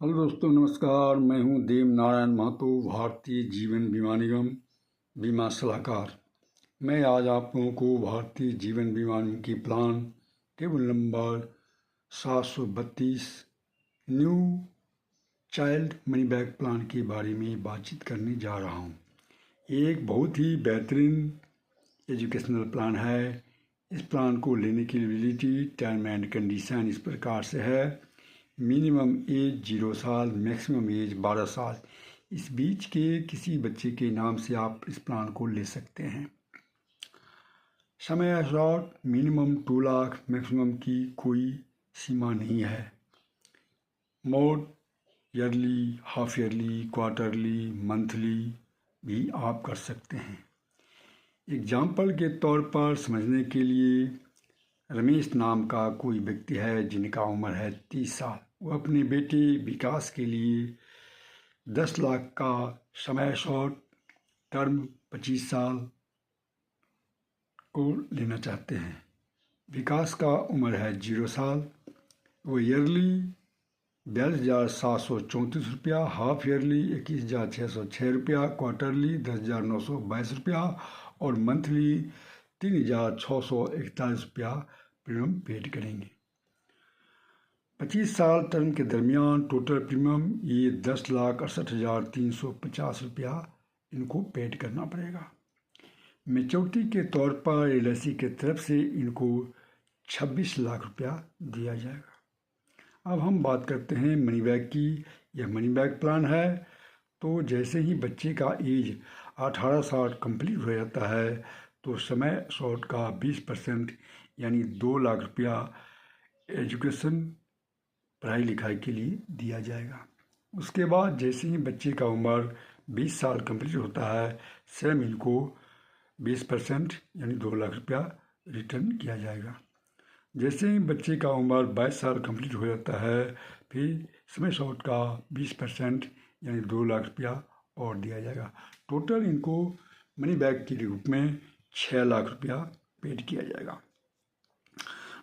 Hello दोस्तों, नमस्कार। मैं हूं देव नारायण महतो, भारतीय जीवन बीमा निगम बीमा सलाहकार। मैं आज आप लोगों को भारतीय जीवन बीमा निगम की plan table number 732 new child money back plan के बारे में बातचीत करने जा रहा हूं। एक बहुत ही बेहतरीन एजुकेशनल प्लान है। इस प्लान को लेने की एलिजिबिलिटी, टर्म एंड कंडीशन इस प्रकार से है। मिनिमम एज 0 साल, मैक्सिमम एज 12 साल। इस बीच के किसी बच्चे के नाम से आप इस प्लान को ले सकते हैं। समय शॉर्ट, मिनिमम 2 लाख, मैक्सिमम की कोई सीमा नहीं है। Mode yearly, half yearly, quarterly, monthly भी आप कर सकते हैं। एग्जाम्पल के तौर पर समझने के लिए, रमेश नाम का कोई व्यक्ति है जिनका उम्र है 30 साल। वो अपने बेटे विकास के लिए 10 लाख का समय शॉर्ट टर्म 25 साल को लेना चाहते हैं। विकास का उम्र है 0 साल। वो ईयरली 42,734 रुपया, हाफ ईयरली 21,606 रुपया, क्वार्टरली 10,922 रुपया और मंथली 3,641 रुपया प्रीमियम पेड करेंगे। 25 साल टर्म के दरमियान टोटल प्रीमियम ये 10,68,350 रुपया इनको पेड करना पड़ेगा। मेच्योरिटी के तौर पर LIC के तरफ से इनको 26 लाख रुपया दिया जाएगा। अब हम बात करते हैं मनी बैक की। यह मनी बैक प्लान है। तो जैसे ही बच्चे का एज 18 साल कंप्लीट हो जाता है तो समय शॉर्ट का 20% यानी 2 लाख रुपया एजुकेशन पढ़ाई लिखाई के लिए दिया जाएगा। उसके बाद जैसे ही बच्चे का उम्र 20 साल कंप्लीट होता है, सेम इनको 20% यानी 2 लाख रुपया रिटर्न किया जाएगा। जैसे ही बच्चे का उम्र 22 साल कंप्लीट हो जाता है, फिर समय शॉर्ट का 20% यानी 2 लाख रुपया और दिया जाएगा। टोटल इनको मनी बैक के रूप में 6 लाख रुपया पेड किया जाएगा।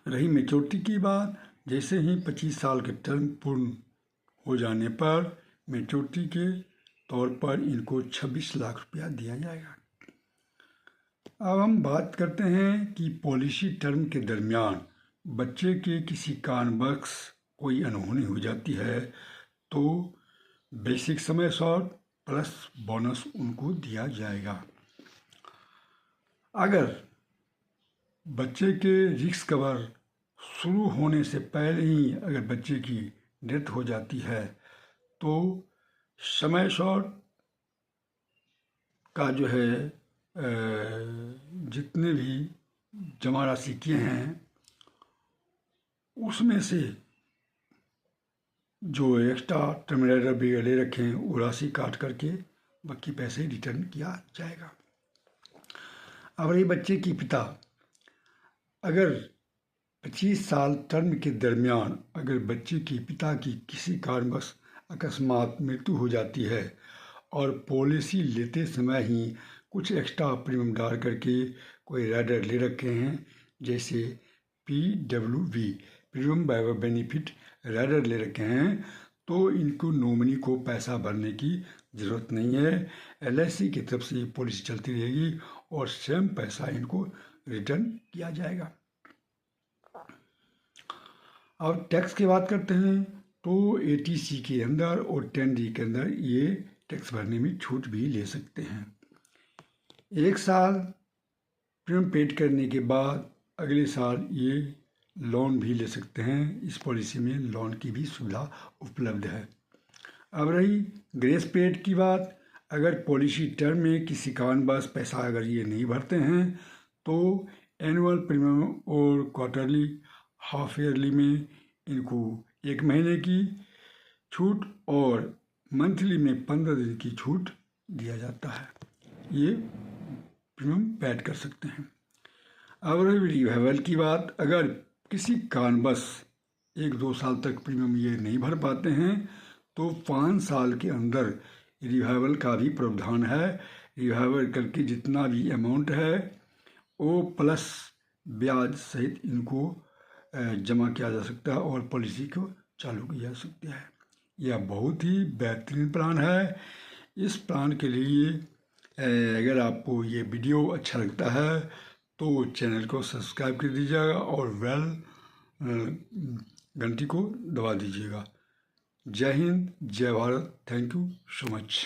रही मेच्योरिटी की बात, जैसे ही 25 साल के टर्म पूर्ण हो जाने पर मेच्योरिटी के तौर पर इनको 26 लाख रुपया दिया जाएगा। अब हम बात करते हैं कि पॉलिसी टर्म के दरमियान बच्चे के किसी कारणवश कोई अनहोनी हो जाती है तो बेसिक समय शॉर्ट प्लस बोनस उनको दिया जाएगा। अगर बच्चे के रिस्क कवर शुरू होने से पहले ही अगर बच्चे की डेथ हो जाती है तो समय शॉर्ट का जो है जितने भी जमा राशि किए हैं उसमें से जो एक्स्ट्रा टर्मिनेटर भी ले रखे हैं वो राशि काट करके बाकी पैसे रिटर्न किया जाएगा। अब रही बच्चे की पिता, अगर 25 साल टर्म के दरमियान अगर बच्चे के पिता की किसी कारणवश अकस्मात मृत्यु हो जाती है और पॉलिसी लेते समय ही कुछ एक्स्ट्रा प्रीमियम डाल करके कोई राइडर ले रखे हैं, जैसे PWB premium by benefit rider ले रखे हैं, तो इनको नॉमिनी को पैसा भरने की ज़रूरत नहीं है। LIC की तरफ से पॉलिसी चलती रहेगी और सेम पैसा इनको रिटर्न किया जाएगा। अब टैक्स की बात करते हैं तो ATC के अंदर और 10D के अंदर ये टैक्स भरने में छूट भी ले सकते हैं। 1 साल प्रीमियम पेड करने के बाद अगले साल ये लोन भी ले सकते हैं। इस पॉलिसी में लोन की भी सुविधा उपलब्ध है। अब रही ग्रेस पेड की बात, अगर पॉलिसी टर्म में किसी कारणवश पैसा अगर ये नहीं भरते हैं तो एनुअल प्रीमियम और क्वार्टरली हाफ ईयरली में इनको 1 महीने की छूट और मंथली में 15 दिन की छूट दिया जाता है। ये प्रीमियम पेड कर सकते हैं। अब रिवाइवल की बात, अगर किसी कारणवश 1-2 साल तक प्रीमियम ये नहीं भर पाते हैं तो 5 साल के अंदर रिवाइवल का भी प्रावधान है। रिवाइवल करके जितना भी अमाउंट है वो प्लस ब्याज सहित इनको जमा किया जा सकता है और पॉलिसी को चालू किया जा सकता है। यह बहुत ही बेहतरीन प्लान है। इस प्लान के लिए अगर आपको ये वीडियो अच्छा लगता है तो चैनल को सब्सक्राइब कर दीजिएगा और बेल घंटी को दबा दीजिएगा। जय हिंद, जय Bharat. Thank you so much.